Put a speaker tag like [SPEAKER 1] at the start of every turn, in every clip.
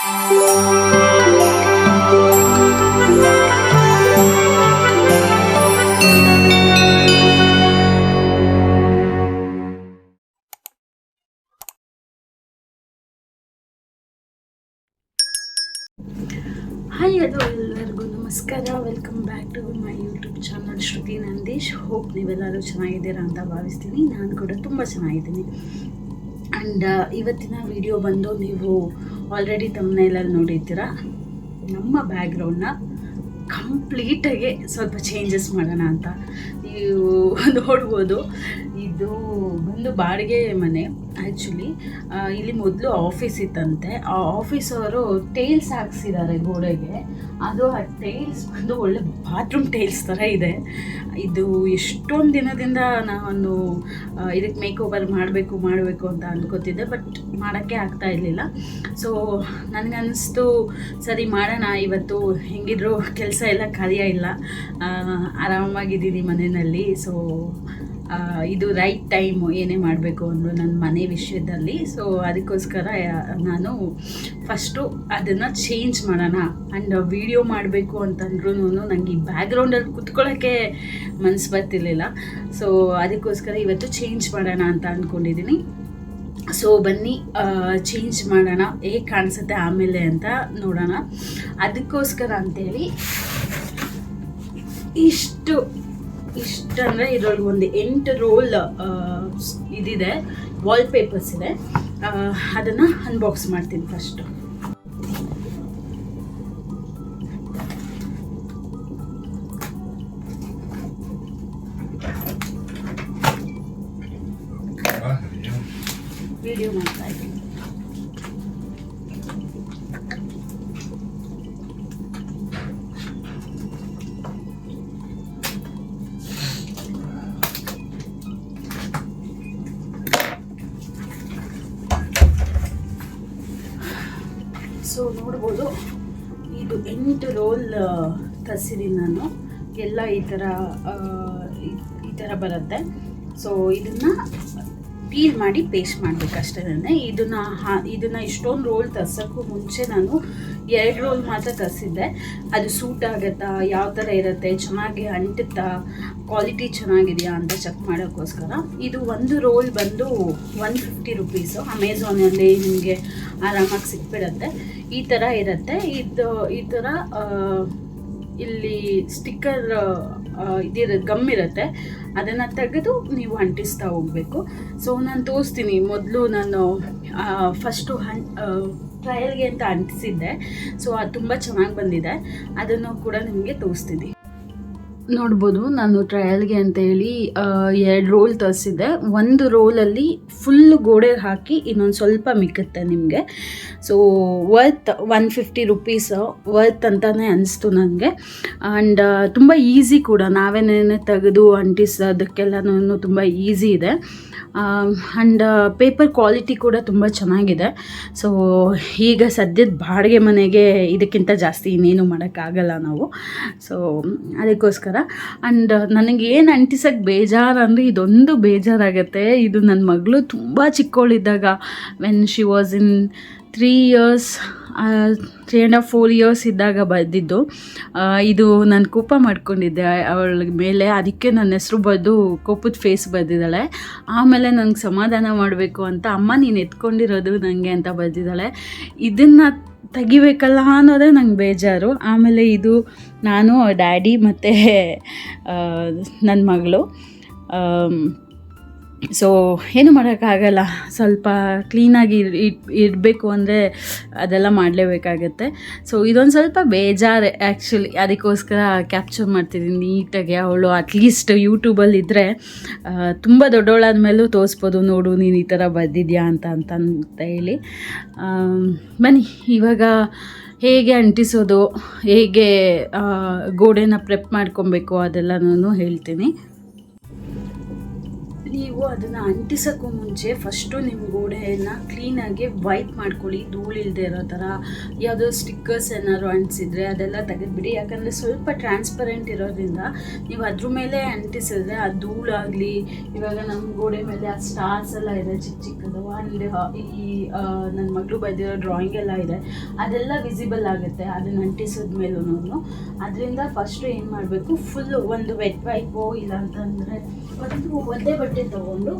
[SPEAKER 1] Hi ಎಲ್ಲರಿಗೂ ನಮಸ್ಕಾರ. Welcome back to my YouTube channel Shruti Nandeesh. Hope ನೀವೆಲ್ಲರೂ ಚೆನ್ನಾಗಿದ್ದೀರಾ ಅಂತ ಭಾವಿಸ್ತೀನಿ. ನಾನು ಕೂಡ ತುಂಬ ಚೆನ್ನಾಗಿದ್ದೀನಿ. ಆ್ಯಂಡ್ ಇವತ್ತಿನ ವಿಡಿಯೋ ಬಂದು ನೀವು ಆಲ್ರೆಡಿ ತಮ್ಮನೇಲಲ್ಲಿ ನೋಡಿದ್ದೀರಾ. ನಮ್ಮ ಬ್ಯಾಕ್ಗ್ರೌಂಡ್ನ ಕಂಪ್ಲೀಟಾಗಿ ಸ್ವಲ್ಪ ಚೇಂಜಸ್ ಮಾಡೋಣ ಅಂತ ನೀವು ನೋಡ್ಬೋದು. ಇದು ಬಂದು ಬಾಡಿಗೆ ಮನೆ. ಆ್ಯಕ್ಚುಲಿ ಇಲ್ಲಿ ಮೊದಲು ಆಫೀಸ್ ಇತ್ತಂತೆ. ಆ ಆಫೀಸವರು ಟೈಲ್ಸ್ ಹಾಕ್ಸಿದ್ದಾರೆ ಗೋಡೆಗೆ. ಅದು ಆ ಟೈಲ್ಸ್ ಬಂದು ಒಳ್ಳೆ ಬಾತ್ರೂಮ್ ಟೈಲ್ಸ್ ಥರ ಇದೆ. ಇದು ಎಷ್ಟೊಂದು ದಿನದಿಂದ ನಾನು ಇದಕ್ಕೆ ಮೇಕ್ ಓವರ್ ಮಾಡಬೇಕು ಅಂತ ಅಂದ್ಕೋತಿದ್ದೆ, ಬಟ್ ಮಾಡೋಕ್ಕೆ ಆಗ್ತಾ ಇರಲಿಲ್ಲ. ಸೊ ನನಗನ್ನಿಸ್ತು ಸರಿ ಮಾಡೋಣ ಇವತ್ತು. ಹೆಂಗಿದ್ರು ಕೆಲಸ ಎಲ್ಲ ಕಾರ್ಯ ಇಲ್ಲ, ಆರಾಮಾಗಿದ್ದೀನಿ ಮನೆಯಲ್ಲಿ. ಸೊ ಇದು ರೈಟ್ ಟೈಮು ಏನೇ ಮಾಡಬೇಕು ಅಂದರು ನನ್ನ ಮನೆ ವಿಷಯದಲ್ಲಿ. ಸೊ ಅದಕ್ಕೋಸ್ಕರ ನಾನು ಫಸ್ಟು ಅದನ್ನು ಚೇಂಜ್ ಮಾಡೋಣ. ಆ್ಯಂಡ್ ವಿಡಿಯೋ ಮಾಡಬೇಕು ಅಂತಂದ್ರೂ ನನಗೆ ಈ ಬ್ಯಾಕ್ಗ್ರೌಂಡಲ್ಲಿ ಕುತ್ಕೊಳ್ಳೋಕ್ಕೆ ಮನಸ್ಸು ಬರ್ತಿರ್ಲಿಲ್ಲ. ಸೊ ಅದಕ್ಕೋಸ್ಕರ ಇವತ್ತು ಚೇಂಜ್ ಮಾಡೋಣ ಅಂತ ಅಂದ್ಕೊಂಡಿದ್ದೀನಿ. ಸೊ ಬನ್ನಿ ಚೇಂಜ್ ಮಾಡೋಣ, ಹೇಗೆ ಕಾಣಿಸುತ್ತೆ ಆಮೇಲೆ ಅಂತ ನೋಡೋಣ. ಅದಕ್ಕೋಸ್ಕರ ಅಂತೇಳಿ ಇಷ್ಟಂದರೆ ಇದರೊಳಗೆ ಒಂದು 8 ರೋಲ್ ಇದಿದೆ, ವಾಲ್ಪೇಪರ್ಸ್ ಇದೆ. ಅದನ್ನು ಅನ್ಬಾಕ್ಸ್ ಮಾಡ್ತೀನಿ ಫಸ್ಟು. ವಿಡಿಯೋ ಮಾಡ್ತಾ ಇದ್ದೀನಿ. ಸೊ ನೋಡ್ಬೋದು, ಇದು 8 ರೋಲ್ ತರಿಸಿದ್ದೀನಿ ನಾನು. ಎಲ್ಲ ಈ ಥರ ಬರುತ್ತೆ. ಸೊ ಇದನ್ನು ಪೀಲ್ ಮಾಡಿ ಪೇಸ್ಟ್ ಮಾಡಬೇಕಷ್ಟೇ. ಇದನ್ನು ಇಷ್ಟೊಂದು ರೋಲ್ ತರ್ಸೋಕ್ಕೂ ಮುಂಚೆ ನಾನು 2 ರೋಲ್ ಮಾತ್ರ ತರಿಸಿದ್ದೆ. ಅದು ಸೂಟ್ ಆಗುತ್ತಾ, ಯಾವ ಥರ ಇರುತ್ತೆ, ಚೆನ್ನಾಗಿ ಅಂಟುತ್ತಾ, ಕ್ವಾಲಿಟಿ ಚೆನ್ನಾಗಿದೆಯಾ ಅಂತ ಚೆಕ್ ಮಾಡೋಕ್ಕೋಸ್ಕರ. ಇದು ಒಂದು ರೋಲ್ ಬಂದು 150 ರುಪೀಸು. ಅಮೆಝಾನಲ್ಲಿ ನಿಮಗೆ ಆರಾಮಾಗಿ ಸಿಕ್ಬಿಡುತ್ತೆ. ಈ ಥರ ಇರುತ್ತೆ. ಈ ಥರ ಇಲ್ಲಿ ಸ್ಟಿಕ್ಕರ್ ಗಮ್ ಇರುತ್ತೆ. ಅದನ್ನು ತೆಗೆದು ನೀವು ಅಂಟಿಸ್ತಾ ಹೋಗಬೇಕು. ಸೊ ನಾನು ತೋರಿಸ್ತೀನಿ. ಮೊದಲು ನಾನು ಫಸ್ಟು ಟ್ರಯಲ್ಗೆ ಅಂತ ಅಂಟಿಸಿದ್ದೆ. ಸೊ ಅದು ತುಂಬ ಚೆನ್ನಾಗಿ ಬಂದಿದೆ. ಅದನ್ನು ಕೂಡ ನಿಮಗೆ ತೋರಿಸ್ತೀನಿ. ನೋಡ್ಬೋದು, ನಾನು ಟ್ರಯಲ್ಗೆ ಅಂತೇಳಿ 2 ರೋಲ್ ತರಿಸಿದ್ದೆ. ಒಂದು ರೋಲಲ್ಲಿ ಫುಲ್ ಗೋಡೆಗೆ ಹಾಕಿ ಇನ್ನೊಂದು ಸ್ವಲ್ಪ ಮಿಕ್ಕುತ್ತೆ ನಿಮಗೆ. ಸೊ ವರ್ತ್ 150 ರುಪೀಸ್ ವರ್ತ್ ಅಂತಲೇ ಅನಿಸ್ತು ನನಗೆ. ಆ್ಯಂಡ್ ತುಂಬ ಈಸಿ ಕೂಡ, ನಾವೇನೇನೆ ತೆಗೆದು ಅಂಟಿಸೋದಕ್ಕೆಲ್ಲನೂ ತುಂಬ ಈಸಿ ಇದೆ. ಆ್ಯಂಡ್ ಪೇಪರ್ ಕ್ವಾಲಿಟಿ ಕೂಡ ತುಂಬ ಚೆನ್ನಾಗಿದೆ. ಸೊ ಈಗ ಸದ್ಯದ ಬಾಡಿಗೆ ಮನೆಗೆ ಇದಕ್ಕಿಂತ ಜಾಸ್ತಿ ಇನ್ನೇನು ಮಾಡೋಕ್ಕಾಗಲ್ಲ ನಾವು. ಸೊ ಅದಕ್ಕೋಸ್ಕರ. ಆ್ಯಂಡ್ ನನಗೇನು ಅಂಟಿಸೋಕ್ಕೆ ಬೇಜಾರು ಅಂದರೆ ಇದೊಂದು ಬೇಜಾರಾಗುತ್ತೆ. ಇದು ನನ್ನ ಮಗಳು ತುಂಬ ಚಿಕ್ಕವಳಿದ್ದಾಗ, when she was in 3 years 3.5-4 years ಇದ್ದಾಗ ಬಂದಿದ್ದು. ಇದು ನಾನು ಕೋಪ ಮಾಡ್ಕೊಂಡಿದ್ದೆ ಅವಳ ಮೇಲೆ. ಅದಕ್ಕೆ ನನ್ನ ಹೆಸರು ಬರೆದು ಕೋಪದ ಫೇಸ್ ಬರೆದಿದ್ದಾಳೆ. ಆಮೇಲೆ ನನಗೆ ಸಮಾಧಾನ ಮಾಡಬೇಕು ಅಂತ, ಅಮ್ಮ ನೀನು ಎತ್ಕೊಂಡಿರೋದು ನನಗೆ ಅಂತ ಬರೆದಿದ್ದಾಳೆ. ಇದನ್ನು ತೆಗಿಬೇಕಲ್ಲ ಅನ್ನೋದೇ ನಂಗೆ ಬೇಜಾರು. ಆಮೇಲೆ ಇದು ನಾನು, ಡ್ಯಾಡಿ ಮತ್ತು ನನ್ನ ಮಗಳು. ಸೊ ಏನು ಮಾಡೋಕ್ಕಾಗಲ್ಲ, ಸ್ವಲ್ಪ ಕ್ಲೀನಾಗಿ ಇರಬೇಕು ಅಂದರೆ ಅದೆಲ್ಲ ಮಾಡಲೇಬೇಕಾಗತ್ತೆ. ಸೊ ಇದೊಂದು ಸ್ವಲ್ಪ ಬೇಜಾರು ಆ್ಯಕ್ಚುಲಿ. ಅದಕ್ಕೋಸ್ಕರ ಕ್ಯಾಪ್ಚರ್ ಮಾಡ್ತಿದ್ದೀನಿ ನೀಟಾಗಿ. ಅವಳು ಅಟ್ಲೀಸ್ಟ್ ಯೂಟ್ಯೂಬಲ್ಲಿದ್ದರೆ ತುಂಬ ದೊಡ್ಡವಳಾದ ಮೇಲೂ ತೋರಿಸ್ಬೋದು, ನೋಡು ನೀನು ಈ ಥರ ಬರೆದಿದ್ಯಾ ಅಂತ ಹೇಳಿ. ಬನ್ನಿ ಇವಾಗ ಹೇಗೆ ಅಂಟಿಸೋದು, ಹೇಗೆ ಗೋಡೆನ ಪ್ರೆಪ್ ಮಾಡ್ಕೊಬೇಕು ಅದೆಲ್ಲನೂ ಹೇಳ್ತೀನಿ. ನೀವು ಅದನ್ನು ಅಂಟಿಸೋಕ್ಕೂ ಮುಂಚೆ ಫಸ್ಟು ನಿಮ್ಮ ಗೋಡೆಯನ್ನು ಕ್ಲೀನಾಗಿ ವೈಟ್ ಮಾಡ್ಕೊಳ್ಳಿ. ಧೂಳಿಲ್ಲದೆ ಇರೋ ಥರ ಯಾವುದೋ ಸ್ಟಿಕ್ಕರ್ಸ್ ಏನಾದ್ರು ಅಂಟಿಸಿದ್ರೆ ಅದೆಲ್ಲ ತೆಗೆದುಬಿಡಿ. ಯಾಕಂದರೆ ಸ್ವಲ್ಪ ಟ್ರಾನ್ಸ್ಪರೆಂಟ್ ಇರೋದ್ರಿಂದ ನೀವು ಅದ್ರ ಮೇಲೆ ಅಂಟಿಸಿದ್ರೆ ಆ ಧೂಳಾಗಲಿ, ಇವಾಗ ನಮ್ಮ ಗೋಡೆ ಮೇಲೆ ಆ ಸ್ಟಾರ್ಸ್ ಎಲ್ಲ ಇದೆ ಚಿಕ್ಕ ಚಿಕ್ಕದು, ಆ್ಯಂಡ್ ಈ ನನ್ನ ಮಗಳು ಬರೆದಿರೋ ಡ್ರಾಯಿಂಗ್ ಎಲ್ಲ ಇದೆ, ಅದೆಲ್ಲ ವಿಸಿಬಲ್ ಆಗುತ್ತೆ ಅದನ್ನು ಅಂಟಿಸಿದ ಮೇಲೂ. ಅದರಿಂದ ಫಸ್ಟು ಏನು ಮಾಡಬೇಕು, ಫುಲ್ಲು ಒಂದು ವೆಟ್ ವೈಪೋ ಇಲ್ಲ ಅಂತಂದರೆ ಒಂದು ಒದ್ದೆ ಬಟ್ಟೆ ತೊಗೊಂಡು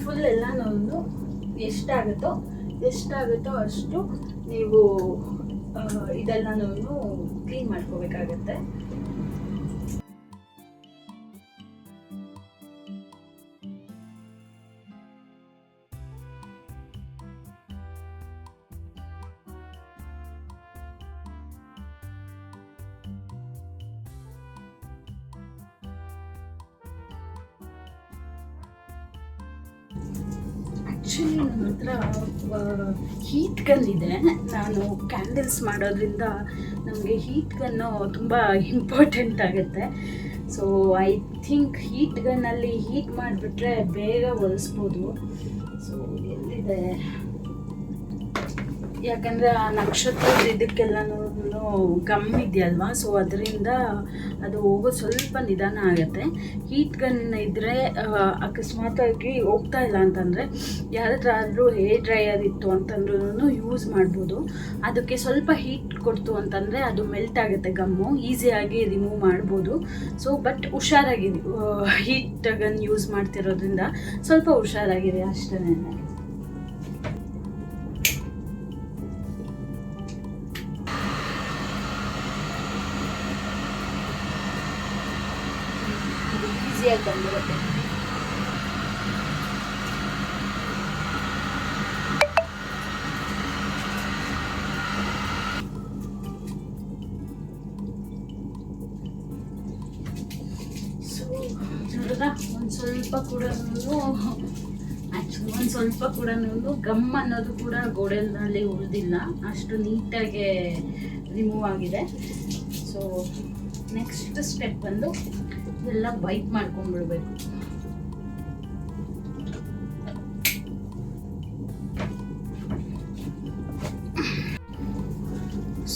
[SPEAKER 1] ಫುಲ್ ಎಲ್ಲನೂ ಎಷ್ಟಾಗುತ್ತೋ ಅಷ್ಟು ನೀವು ಇದೆಲ್ಲನೂ ಕ್ಲೀನ್ ಮಾಡ್ಕೋಬೇಕಾಗತ್ತೆ. ಆ್ಯಕ್ಚುಲಿ ನನ್ನ ಹತ್ರ ಹೀಟ್ ಗನ್ ಇದೆ. ನಾನು ಕ್ಯಾಂಡಲ್ಸ್ ಮಾಡೋದ್ರಿಂದ ನಮಗೆ ಹೀಟ್ ಗನ್ನು ತುಂಬ ಇಂಪಾರ್ಟೆಂಟ್ ಆಗುತ್ತೆ. ಸೊ ಐ ಥಿಂಕ್ ಹೀಟ್ ಗನ್ನಲ್ಲಿ ಹೀಟ್ ಮಾಡಿಬಿಟ್ರೆ ಬೇಗ ಒರೆಸ್ಬೋದು. ಸೊ ಎಲ್ಲಿದೆ, ಯಾಕಂದರೆ ಆ ನಕ್ಷತ್ರದ ಇದಕ್ಕೆಲ್ಲನೂ ಗಮ್ ಇದೆಯಲ್ವಾ, ಸೊ ಅದರಿಂದ ಅದು ಹೋಗೋದು ಸ್ವಲ್ಪ ನಿಧಾನ ಆಗುತ್ತೆ. ಹೀಟ್ ಗನ್ ಇದ್ದರೆ ಅಕಸ್ಮಾತಾಗಿ ಹೋಗ್ತಾ ಇಲ್ಲ ಅಂತಂದರೆ ಯಾರಾದ್ರೂ ಹೇರ್ ಡ್ರೈಯರ್ ಇತ್ತು ಅಂತಂದ್ರೂ ಯೂಸ್ ಮಾಡ್ಬೋದು. ಅದಕ್ಕೆ ಸ್ವಲ್ಪ ಹೀಟ್ ಕೊಡ್ತು ಅಂತಂದರೆ ಅದು ಮೆಲ್ಟ್ ಆಗುತ್ತೆ ಗಮ್ಮು, ಈಸಿಯಾಗಿ ರಿಮೂವ್ ಮಾಡ್ಬೋದು. ಸೊ ಬಟ್ ಹುಷಾರಾಗಿರಿ, ಹೀಟ್ ಗನ್ ಯೂಸ್ ಮಾಡ್ತಿರೋದ್ರಿಂದ ಸ್ವಲ್ಪ ಹುಷಾರಾಗಿರಿ ಅಷ್ಟೇ. ಈಸಿಯಾಗಿ ಬಂದಿರುತ್ತೆ. ಸೊ ನೋಡಿದ ಒಂದು ಸ್ವಲ್ಪ ಕೂಡ ಗಮ್ ಅನ್ನೋದು ಕೂಡ ಗೋಡೆಯಲ್ಲಿ ಉಳಿದಿಲ್ಲ, ಅಷ್ಟು ನೀಟಾಗಿ ರಿಮೂವ್ ಆಗಿದೆ. ಸೊ ನೆಕ್ಸ್ಟ್ ಸ್ಟೆಪ್ ಬಂದು ಎಲ್ಲ ವೈಪ್ ಮಾಡ್ಕೊಂಡ್ಬಿಡ್ಬೇಕು.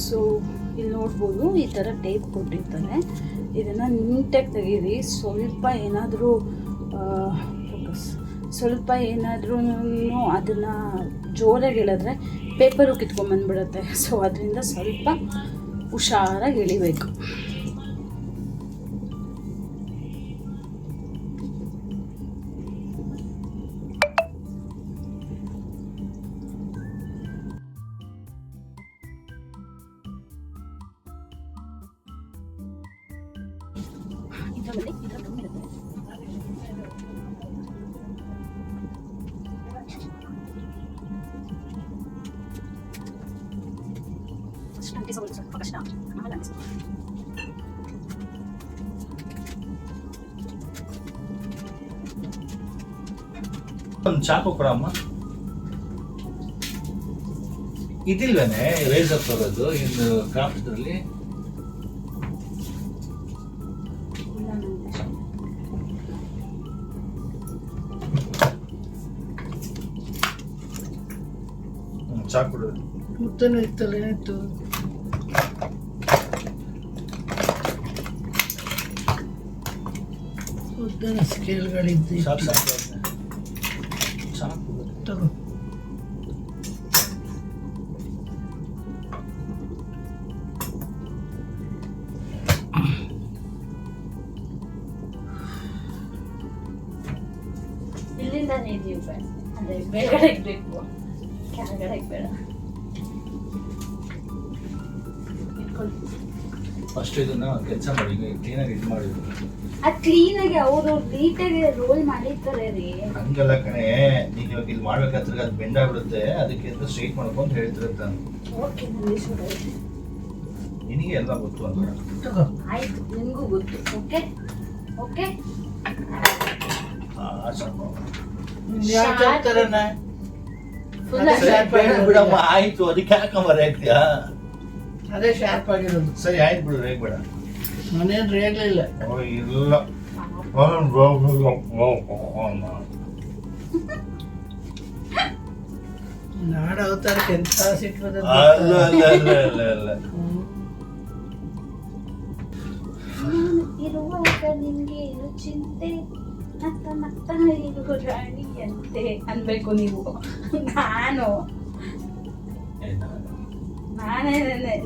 [SPEAKER 1] ಸೊ ಇಲ್ಲಿ ನೋಡ್ಬೋದು ಈ ಥರ ಟೇಪ್ ಕೊಟ್ಟಿರ್ತಾರೆ, ಇದನ್ನು ನೀಟಾಗಿ ತೆಗೀರಿ. ಸ್ವಲ್ಪ ಏನಾದರೂ ಅದನ್ನು ಜೋರಾಗಿ ಎಳೆದ್ರೆ ಪೇಪರು ಕಿತ್ಕೊಂಡ್ಬಂದ್ಬಿಡುತ್ತೆ. ಸೊ ಅದರಿಂದ ಸ್ವಲ್ಪ ಹುಷಾರಾಗಿ ಎಳಿಬೇಕು. ಸ್ವಲ್ಪ ಕಷ್ಟ, ಆಮೇಲೆ
[SPEAKER 2] ಒಂದು ಚಾಕು ಕೊಡಮ್ಮ. ಇದಿಲ್ವೇನೆ ರೇಸರ್ ತರೋದು ಇನ್ನು ಕ್ರಾಫ್ಟ್ರಲ್ಲಿ? ಚಾಕು
[SPEAKER 3] ಮುತ್ತನೇ ಇತ್ತಲ್ಲ, ಏನಾಯ್ತು? ಉದ್ದನ ಸ್ಕೇಲ್ಗಳಿದ್ದು ತಗೋ.
[SPEAKER 1] ಇಲ್ಲಿಂದಾನೇ ಇದೀವಿ, ಅಂದರೆ ಬೇಗಡೆ ಬೇಕು, ಕೆಳಗಡೆ ಬೇಡ.
[SPEAKER 2] ಫಸ್ಟ್ ಇದನ್ನ ಕೆಲಸ ಮಾಡಿ ಕ್ಲೀನಾಗಿ ಇದು ಮಾಡಿ.
[SPEAKER 1] ಅದು ಕ್ಲೀನಾಗಿ ಅವರು ನೀಟಾಗಿ ರೋಲ್ ಮಾಡಿರ್ತಾರೆ ರೀ.
[SPEAKER 2] ಹಂಗಲ್ಲ ಕಣೆ, ನೀನು ಇವಾಗ ಇಲ್ಲಿ ಮಾಡ್ಬೇಕಾದ್ರೆ ಅದು ಬೆಂಡ್ ಆಗ್ಬಿಡುತ್ತೆ, ಅದಕ್ಕೆ ಅಂತ ಸ್ಟ್ರೈಟ್ ಮಾಡ್ಕೊಂಡು ಹೇಳ್ತಿರುತ್ತೆ.
[SPEAKER 1] ಓಕೆ ನಂದೀಶ್ವರ,
[SPEAKER 2] ನಿನಗೆ ಎಲ್ಲ ಗೊತ್ತು ಅಂತ.
[SPEAKER 1] ಆಯ್ತು, ನಿಮಗೂ ಗೊತ್ತು. ಓಕೆ ಓಕೆ
[SPEAKER 2] ಬಿಡಮ್ಮ, ಆಯ್ತು. ಅದಕ್ಕೆ ಯಾಕಮ್ಮ ರೇಗ್ತೀಯಾ?
[SPEAKER 3] ಅದೇ ಶಾರ್ಪ್ ಆಗಿರೋದು.
[SPEAKER 2] ಸರಿ ಆಯ್ತು ಬಿಡು, ರೇಗ್ ಬೇಡ.
[SPEAKER 3] ನಾನೇನು ರೇಗ್ಲಿಲ್ಲ.
[SPEAKER 2] ಇಲ್ಲ
[SPEAKER 1] ಪಾಪ
[SPEAKER 3] ನಾಡ ಅವತಾರಕ್ಕೆ ಎಂತ ಸಿಟ್ಟು ಬರ್ತದೆ
[SPEAKER 2] ಅಲ್ಲ
[SPEAKER 3] ಗೊತ್ತಾ?
[SPEAKER 2] ಅಲ್ಲ ಅಲ್ಲ ಅಲ್ಲ ಅಲ್ಲ
[SPEAKER 1] ಇರುವಾಗ ನಿನ್ಗೆ ಏನು ಚಿಂತೆ ನತ್ತ ನತ್ತ ಇರು ರಾಣಿಯಂತೆ ಅನ್ಬೇಕು ನೀವು.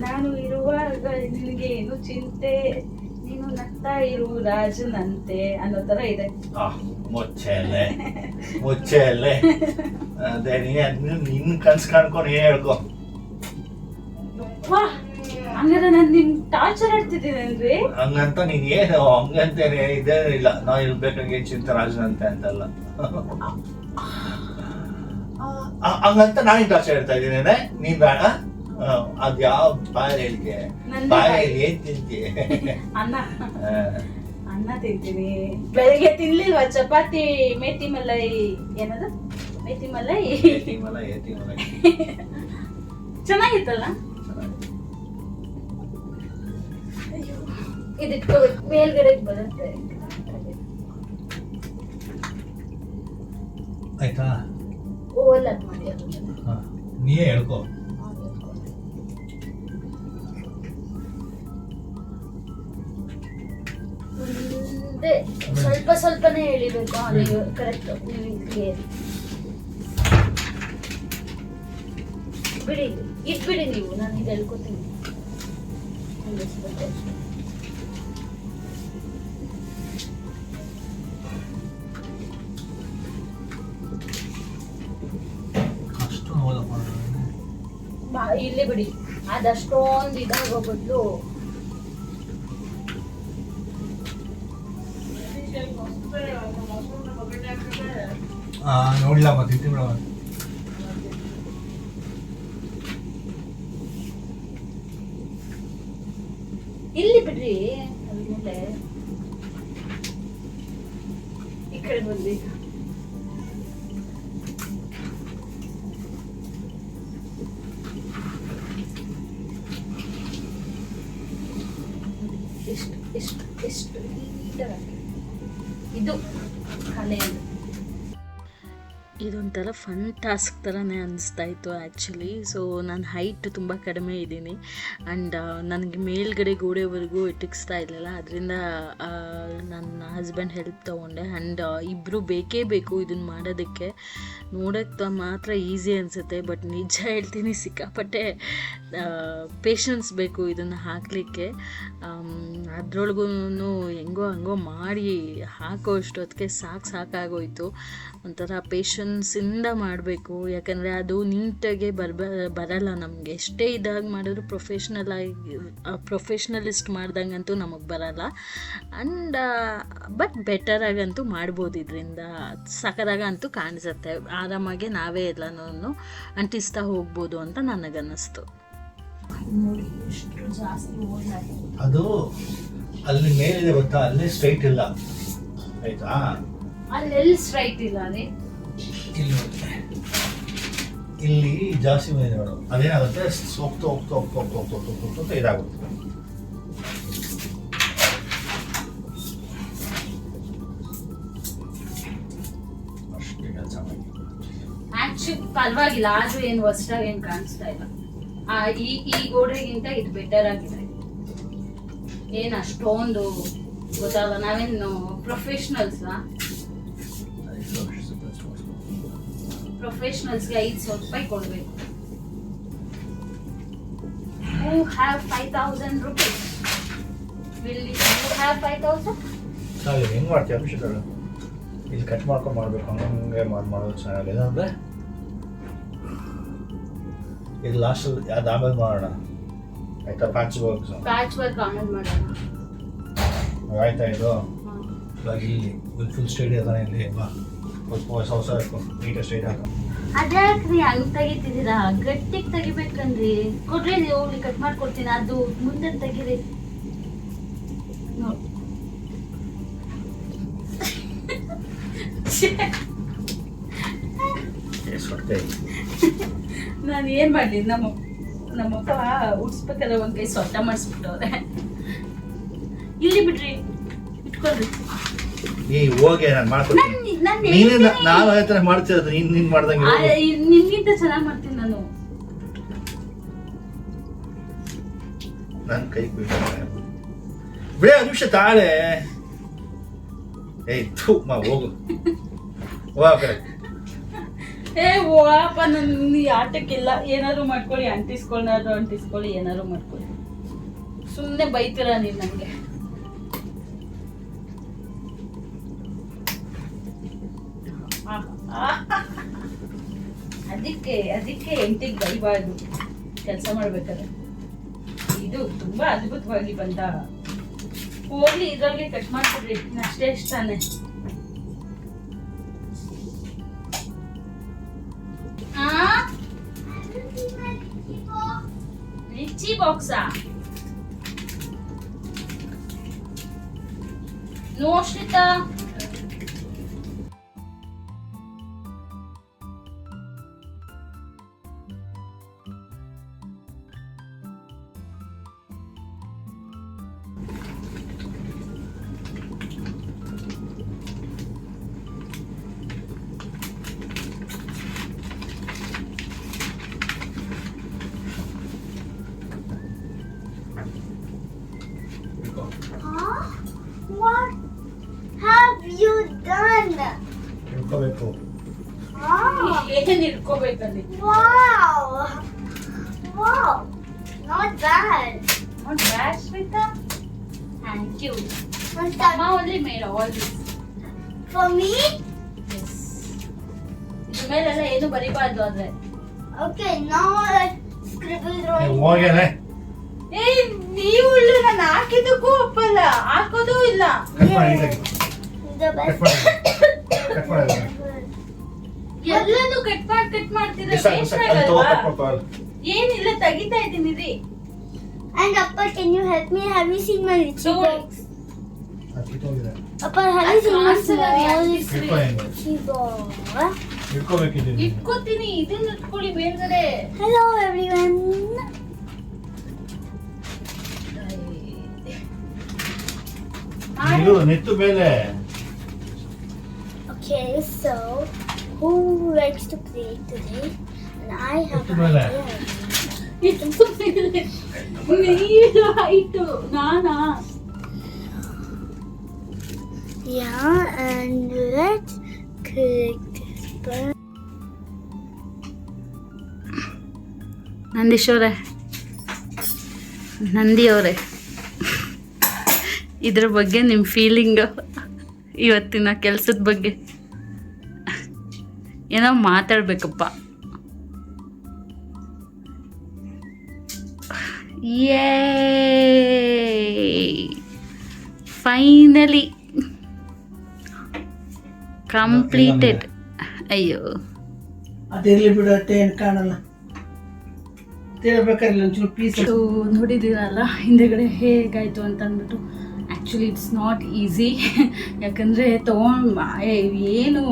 [SPEAKER 1] ನಾನು ಇರುವಾಗ ನಿನಗೆ ಏನು ಚಿಂತೆ, ನೀನು ನಗ್ತಾ ಇರು ರಾಜನಂತೆ ಅನ್ನೋ ತರ ಇದೆ.
[SPEAKER 2] ಮುಚ್ಚೆಲೆ ಅದೇ ನಿನ್ ಕನ್ಸ್ ಕಾಣ್ಕೊಂಡು ಏನ್ ಹೇಳ್ಕೊ.
[SPEAKER 1] ವಾ, ಹಂಗಾರೆ ನಾನು ನಿಮ್ ಟಾರ್ಚರ್ ಆಡ್ತಿದ್ದೀನೇನ್ರಿ?
[SPEAKER 2] ಹಂಗಂತ ನೀನ್ ಏನು ಹಂಗಂತೇನೆ ಇದೇ ಇಲ್ಲ. ನಾವ್ ಇರ್ಬೇಕಾಗಿ ಚಿಂತೆ ರಾಜನಂತೆ ಅಂತಲ್ಲ, ಹಂಗಂತ ನಾನು ಟಾರ್ಚರ್ ಹೇಳ್ತಾ ಇದ್ದೀನಿ. ನೀನ್ ಬೇಡ ಅದ್ ಯಾವ ಬಾಯಲ್ಲಿ ಹೇಳಿಕೆ, ಬಾಯಲ್ಲಿ ಏನ್ ತಿಂತಿ?
[SPEAKER 1] ಅನ್ನ ತಿಂತೀನಿ. ಬೆಳಿಗ್ಗೆ ತಿನ್ಲಿಲ್ವಾ ಚಪಾತಿ ಮೇಥಿ ಮಲೈ, ಏನದು ಮೇಥಿ ಮಲೈ? ಚೆನ್ನಾಗಿತ್ತಲ್ಲ. ಇದಿಟ್ಕೋಬೇಕು, ಮೇಲ್ಗಡೆ ಬರುತ್ತೆ.
[SPEAKER 2] ಆಯ್ತಾ?
[SPEAKER 1] ಓವಲ್ ಅದ್ ಮಾಡಿ ಅದು.
[SPEAKER 2] ನೀಯೇ ಹೇಳ್ಕೊ.
[SPEAKER 1] ಮುಂದೆ ಸ್ವಲ್ಪ ಸ್ವಲ್ಪನೇ ಹೇಳಿಬೇಕು. ನೀವು ಕರೆಕ್ಟ್, ನೀವು ಬಿಡಿ, ಇಟ್ಬಿಡಿ ನೀವು, ನಾನು ಇದು ಹೇಳ್ಕೊತೀನಿ. ಇಲ್ಲಿ ಬಿಡಿ, ಅದಷ್ಟೊಂದು ಇದಾಗೋ ಬದಲು
[SPEAKER 2] ನೋಡ್ಲಾ ಮತ್ತೆ
[SPEAKER 1] ಇಲ್ಲಿ ಬಿಡ್ರಿ. ಅದ್ಮೇಲೆ ಈ ಕಡೆ ಬಂದು ಎಷ್ಟು ನೀಟಾಗಿ ಇದು ಕಲೆ. ಇದೊಂಥರ ಫನ್ ಟಾಸ್ಕ್ ಥರನೇ ಅನಿಸ್ತಾ ಇತ್ತು ಆ್ಯಕ್ಚುಲಿ. ಸೊ ನಾನು ಹೈಟ್ ತುಂಬ ಕಡಿಮೆ ಇದ್ದೀನಿ ಆ್ಯಂಡ್ ನನಗೆ ಮೇಲ್ಗಡೆ ಗೋಡೆವರೆಗೂ ಇಟ್ಟಿಕ್ಸ್ತಾ ಇರಲಿಲ್ಲ. ಅದರಿಂದ ನನ್ನ ಹಸ್ಬೆಂಡ್ ಹೆಲ್ಪ್ ತೊಗೊಂಡೆ ಆ್ಯಂಡ್ ಇಬ್ಬರು ಬೇಕೇ ಬೇಕು ಇದನ್ನು ಮಾಡೋದಕ್ಕೆ. ನೋಡೋಕ್ಕೆ ಮಾತ್ರ ಈಸಿ ಅನಿಸುತ್ತೆ, ಬಟ್ ನಿಜ ಹೇಳ್ತೀನಿ ಸಿಕ್ಕಾಪಟ್ಟೆ ಪೇಷನ್ಸ್ ಬೇಕು ಇದನ್ನು ಹಾಕಲಿಕ್ಕೆ. ಅದ್ರೊಳಗೂ ಹೆಂಗೋ ಹಂಗೋ ಮಾಡಿ ಹಾಕೋ ಅಷ್ಟೊತ್ತಿಗೆ ಸಾಕಾಗೋಯ್ತು. ಒಂಥರ ಪೇಷನ್ಸಿಂದ ಮಾಡಬೇಕು, ಯಾಕಂದರೆ ಅದು ನೀಟಾಗೆ ಬರಲ್ಲ ನಮಗೆ. ಎಷ್ಟೇ ಇದಾಗಿ ಮಾಡಿದ್ರು ಪ್ರೊಫೆಷ್ನಲಿಸ್ಟ್ ಮಾಡ್ದಂಗಂತೂ ನಮಗೆ ಬರಲ್ಲ. ಆ್ಯಂಡ್ ಬಟ್ ಬೆಟರಾಗಂತೂ ಮಾಡ್ಬೋದು. ಇದರಿಂದ ಸಖತ್ತಾಗಂತೂ ಕಾಣಿಸುತ್ತೆ. ಆರಾಮಾಗಿ ನಾವೇ ಎಲ್ಲನೂ ಅಂಟಿಸ್ತಾ ಹೋಗ್ಬೋದು ಅಂತ ನನಗನ್ನಿಸ್ತು.
[SPEAKER 2] ಅದು ಅಲ್ಲಿ ಮೇಲಿದೆ ಗೊತ್ತಾ, ಅಲ್ಲಿ ಸ್ಟ್ರೈಟ್ ಇಲ್ಲ ಆಯ್ತಾ?
[SPEAKER 1] ಅಲ್ಲೆಲ್ಲಿ ಸ್ಟ್ರೈಟ್ ಇಲ್ಲ ರೀ,
[SPEAKER 2] ಇಲ್ಲಿ ಜಾಸ್ತಿ ಮೇಲೆ ನೋಡು. ಅದೇನಾಗುತ್ತೆ, ಹೋಗ್ತಾ ಇದಾಗುತ್ತೆ. ಅಷ್ಟೇ ಚೆನ್ನಾಗಿ
[SPEAKER 1] ಆಕ್ಚುಲಿ ಪರವಾಗಿಲ್ಲ, ಆದ್ರೂ ಏನು ಹೊಸದಾಗಿ ಏನು ಕಾಣಿಸ್ತಾ ಇಲ್ಲ. ಈ ಗೋಡೆಗಿಂತ ಇದು ಬೆಟರ್ ಆಗಿದೆ. ಏನು ಅಷ್ಟೊಂದು ಗೊತ್ತಾಗಲ್ಲ. ನಾವೇನು ಪ್ರೊಫೆಷ್ನಲ್ಸ್ಗೆ 500 ರೂಪಾಯಿ ಕೊಡಬೇಕು. You have 5,000 rupees. Will you have 5,000?
[SPEAKER 2] ನಾವು ಹೆಂಗೆ ಮಾಡ್ತೀವಿ ಅಭಿಷೇಕಗಳು? ಇಲ್ಲಿ ಕಟ್ ಮಾಡ್ಕೊಂಡು ಮಾಡಬೇಕು, ಹಂಗೆ ಮಾಡೋದು ಚೆನ್ನಾಗಿಲ್ಲ. ಅಂದರೆ ಇದು ಲಾಸ್ಟಲ್ಲಿ ಅದು ಆಮೇಲೆ ಮಾಡೋಣ ಆಯ್ತಾ? ಪ್ಯಾಚ್
[SPEAKER 1] ವರ್ಕ್ ಆಮೇಲೆ ಮಾಡೋಣ
[SPEAKER 2] ಆಯ್ತಾ? ಇದು ಇವಾಗ ಇಲ್ಲಿ ಫುಲ್ ಸ್ಟ್ರೈಟ್ ಇರ್ತಾನೆ. ಇಲ್ಲಿ ಬಾ ಹೊಸ ನೀಟಾಗಿ ಸ್ಟ್ರೈಟ್ ಹಾಕ.
[SPEAKER 1] ಅದ್ಯಾಕ್ರಿ ಹಂಗೆ ತೆಗಿತಿದ್ದೀರಾ? ಗಟ್ಟಿಗೆ ತೆಗಿಬೇಕಂದ್ರಿ. ಕೊಡ್ರಿ, ಹೋಗ್ಲಿ ಕಟ್ ಮಾಡ್ಕೊಡ್ತೀನಿ. ಅದು ಮುಂದೆ ತೆಗೀರಿ. ನಾನು ಏನ್ ಮಾಡಲಿ, ನಮ್ಮಪ್ಪ ಉಡ್ಸ್ಬೇಕಲ್ಲ ಒಂದ್ ಕೈ ಸೊಟ್ಟ ಮಾಡಿಸ್ಬಿಟ್ಟವ್ರೆ. ಇಲ್ಲಿ ಬಿಡ್ರಿ, ಇಟ್ಕೊಳ್ರಿ.
[SPEAKER 2] ನೀ ಹೋಗಿ ನಾನು ಮಾಡ್ಕೊಡ್ತೀನಿ. ನೀನೇ ನಾವು ಅದೇ ಥರ ಮಾಡ್ತಿರೋದು, ನೀನ್ ಮಾಡ್ದಂಗೆ.
[SPEAKER 1] ನಿನ್ಗಿಂತ ಚೆನ್ನಾಗಿ ಮಾಡ್ತೀನಿ ನಾನು.
[SPEAKER 2] ನನ್ನ ಕೈ ಬಿಡೇ ನಿಮಿಷ ತಾಳೆ. ಏಯ್ ಥೂ ಮಾ ಹೋಗು
[SPEAKER 1] ಹೋಗಪ್ಪ, ನನ್ನ ಆಟಕ್ಕಿಲ್ಲ. ಏನಾದ್ರು ಮಾಡ್ಕೊಳ್ಳಿ, ಅಂಟಿಸ್ಕೊಳ್ಳಿ, ಏನಾದ್ರು ಮಾಡ್ಕೊಳ್ಳಿ. ಸುಮ್ಮನೆ ಬೈತೀರ ನೀನು ನನಗೆ. ಅದಕ್ಕೆ ಹೆಂಡತಿಗೆ ಬೈಬಾರ್ದು ಕೆಲಸ ಮಾಡ್ಬೇಕಾದ್ರೆ. ಇದು ತುಂಬಾ ಅದ್ಭುತವಾಗಿ ಬಂದ. ಹೋಗ್ಲಿ, ಇದ್ರೊಳಗೆ ಕಟ್ ಮಾಡ್ಕೊಡ್ರಿ, ಅಷ್ಟೇ ಇಷ್ಟಾನೆ. ರಿಚಿ ಬಾಕ್ಸಾ? No Shrita.
[SPEAKER 4] What have you done?
[SPEAKER 2] ಇಟ್ಕೋಬೇಕು.
[SPEAKER 1] ಏನ್ ಇಟ್ಕೋಬೇಕಲ್ಲಿ?
[SPEAKER 4] Wow! Wow! Not bad.
[SPEAKER 1] Not bad, Shweta. Thank you.
[SPEAKER 4] What's
[SPEAKER 1] Mama
[SPEAKER 4] that?
[SPEAKER 1] only made all this.
[SPEAKER 4] For me?
[SPEAKER 1] Yes. ಇದ್ರ ಮೇಲೆಲ್ಲ ಏನು ಬರಿಬಾರ್ದು ಆದ್ರೆ.
[SPEAKER 4] Okay, now let's scribble drawing.
[SPEAKER 2] ಹೋಗೇನೆ
[SPEAKER 1] ನೀವು ನಾನು ಹಾಕಿದ್ದಕ್ಕೂ ಒಪ್ಪಲ್ಲ, ಹಾಕೋದು ಇಲ್ಲ.
[SPEAKER 4] The best.
[SPEAKER 1] ಎಲ್ಲಾನು ಕಟ್ ಮಾಡ್ತಿದ್ರೆ ವೇಸ್ಟ್ ಆಗಲ್ವಾ? ಏನಿಲ್ಲ, ತೆಗಿತಾ ಇದ್ದೀನಿ ರೀ.
[SPEAKER 4] And Appa, can you help me? Have you seen my Richie box? Appa, have you seen my small Richie box?
[SPEAKER 1] ಇಟ್ಕೋತೀನಿ, ಇದನ್ನ ಇಟ್ಕೊಳ್ಳಿ ಮೇಲ್ಗಡೆ.
[SPEAKER 4] Hello everyone.
[SPEAKER 2] ನೆತ್ತು ಮೇಲೆ.
[SPEAKER 4] Okay, so who likes to play today? And I have
[SPEAKER 2] It's well.
[SPEAKER 1] ನೀರು ಆಯ್ತು, ನಾನಾ?
[SPEAKER 4] Yeah, and let's click this button.
[SPEAKER 1] Nandish ಅವರೇ, ನಂದಿ ಅವರೇ, ಇದ್ರ ಬಗ್ಗೆ ನಿಮ್ಮ ಫೀಲಿಂಗ್, ಇವತ್ತಿನ ಕೆಲಸದ ಬಗ್ಗೆ ಏನೋ ಮಾತಾಡ್ಬೇಕಪ್ಪ. Finally completed. ಅಯ್ಯೋ,
[SPEAKER 3] ಅದಿರ್ಲಿ ಬಿಡು, ಅಷ್ಟೇ ಏನು ಕಾಣಲ್ಲ. ತಿಳ್ಬೇಕಾದ್ರೆ ಒಂಚೂರು ಪೀಸ್.
[SPEAKER 1] ಸೊ ನೋಡಿದ್ದೀರಲ್ಲ ಹಿಂದೆಗಡೆ ಹೇಗಾಯಿತು ಅಂತ ಅಂದ್ಬಿಟ್ಟು. ಆ್ಯಕ್ಚುಲಿ ಇಟ್ಸ್ ನಾಟ್ ಈಸಿ, ಯಾಕಂದರೆ ಏನು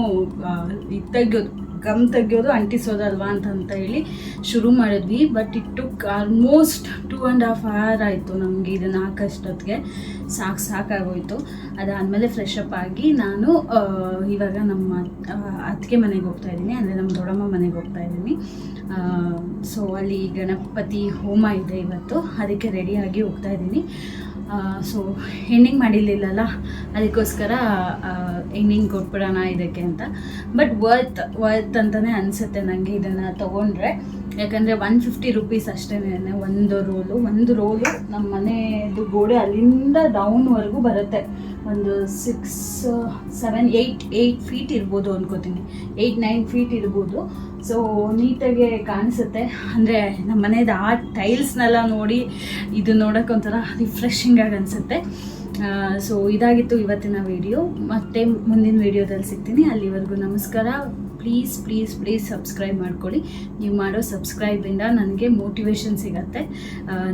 [SPEAKER 1] ಇದು ತೆಗ್ಯೋದು, ಗಮ್ ತೆಗ್ಯೋದು, ಅಂಟಿಸೋದಲ್ವಾ ಅಂತ ಹೇಳಿ ಶುರು ಮಾಡಿದ್ವಿ. But it took almost 2.5 hour ಆಯಿತು ನಮಗೆ ಇದನ್ನು ಹಾಕೋಷ್ಟೊತ್ತಿಗೆ. ಸಾಕಾಗೋಯ್ತು. ಅದಾದಮೇಲೆ ಫ್ರೆಶ್ ಅಪ್ ಆಗಿ ನಾನು ಇವಾಗ ನಮ್ಮ ಅತ್ತಿಗೆ ಮನೆಗೆ ಹೋಗ್ತಾಯಿದ್ದೀನಿ, ಅಂದರೆ ನಮ್ಮ ದೊಡ್ಡಮ್ಮ ಮನೆಗೆ ಹೋಗ್ತಾಯಿದ್ದೀನಿ. ಸೊ ಅಲ್ಲಿ ಗಣಪತಿ ಹೋಮ ಇದೆ ಇವತ್ತು, ಅದಕ್ಕೆ ರೆಡಿಯಾಗಿ ಹೋಗ್ತಾಯಿದ್ದೀನಿ. ಸೊ ಹೆಣ್ಣಿಂಗ್ ಮಾಡಿರಲಿಲ್ಲಲ್ಲ, ಅದಕ್ಕೋಸ್ಕರ ಹೆಣ್ಣಿಂಗ್ ಕೊಟ್ಬಿಡೋಣ ಇದಕ್ಕೆ ಅಂತ. ಬಟ್ ವರ್ತ್ ಅಂತಲೇ ಅನಿಸುತ್ತೆ ನನಗೆ ಇದನ್ನು ತೊಗೊಂಡ್ರೆ. ಯಾಕಂದರೆ 150 rupees ಅಷ್ಟೇ ಒಂದು ರೋಲು. ನಮ್ಮ ಮನೆಯದು ಗೋಡೆ ಅಲ್ಲಿಂದ ಡೌನ್ವರೆಗೂ ಬರುತ್ತೆ. ಒಂದು 6, 7, 8 feet ಇರ್ಬೋದು ಅನ್ಕೋತೀನಿ, 8-9 feet ಇರ್ಬೋದು. ಸೊ ನೀಟಾಗಿ ಕಾಣಿಸುತ್ತೆ. ಅಂದರೆ ನಮ್ಮ ಮನೆಯದು ಆ ಟೈಲ್ಸ್ನೆಲ್ಲ ನೋಡಿ ಇದು ನೋಡೋಕೆ ಒಂಥರ ರಿಫ್ರೆಶಿಂಗ್ ಆಗಿ ಅನಿಸುತ್ತೆ. ಸೊ ಇದಾಗಿತ್ತು ಇವತ್ತಿನ ವಿಡಿಯೋ. ಮತ್ತೆ ಮುಂದಿನ ವಿಡಿಯೋದಲ್ಲಿ ಸಿಗ್ತೀನಿ. ಅಲ್ಲಿವರೆಗೂ ನಮಸ್ಕಾರ. ಪ್ಲೀಸ್ ಸಬ್ಸ್ಕ್ರೈಬ್ ಮಾಡ್ಕೊಳ್ಳಿ. ನೀವು ಮಾಡೋ ಸಬ್ಸ್ಕ್ರೈಬಿಂದ ನನಗೆ ಮೋಟಿವೇಶನ್ ಸಿಗತ್ತೆ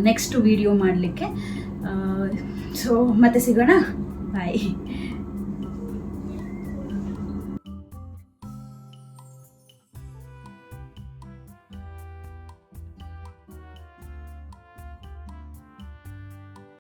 [SPEAKER 1] ನೆಕ್ಸ್ಟ್ ವಿಡಿಯೋ ಮಾಡಲಿಕ್ಕೆ. ಸೊ ಮತ್ತೆ ಸಿಗೋಣ. ಬಾಯ್.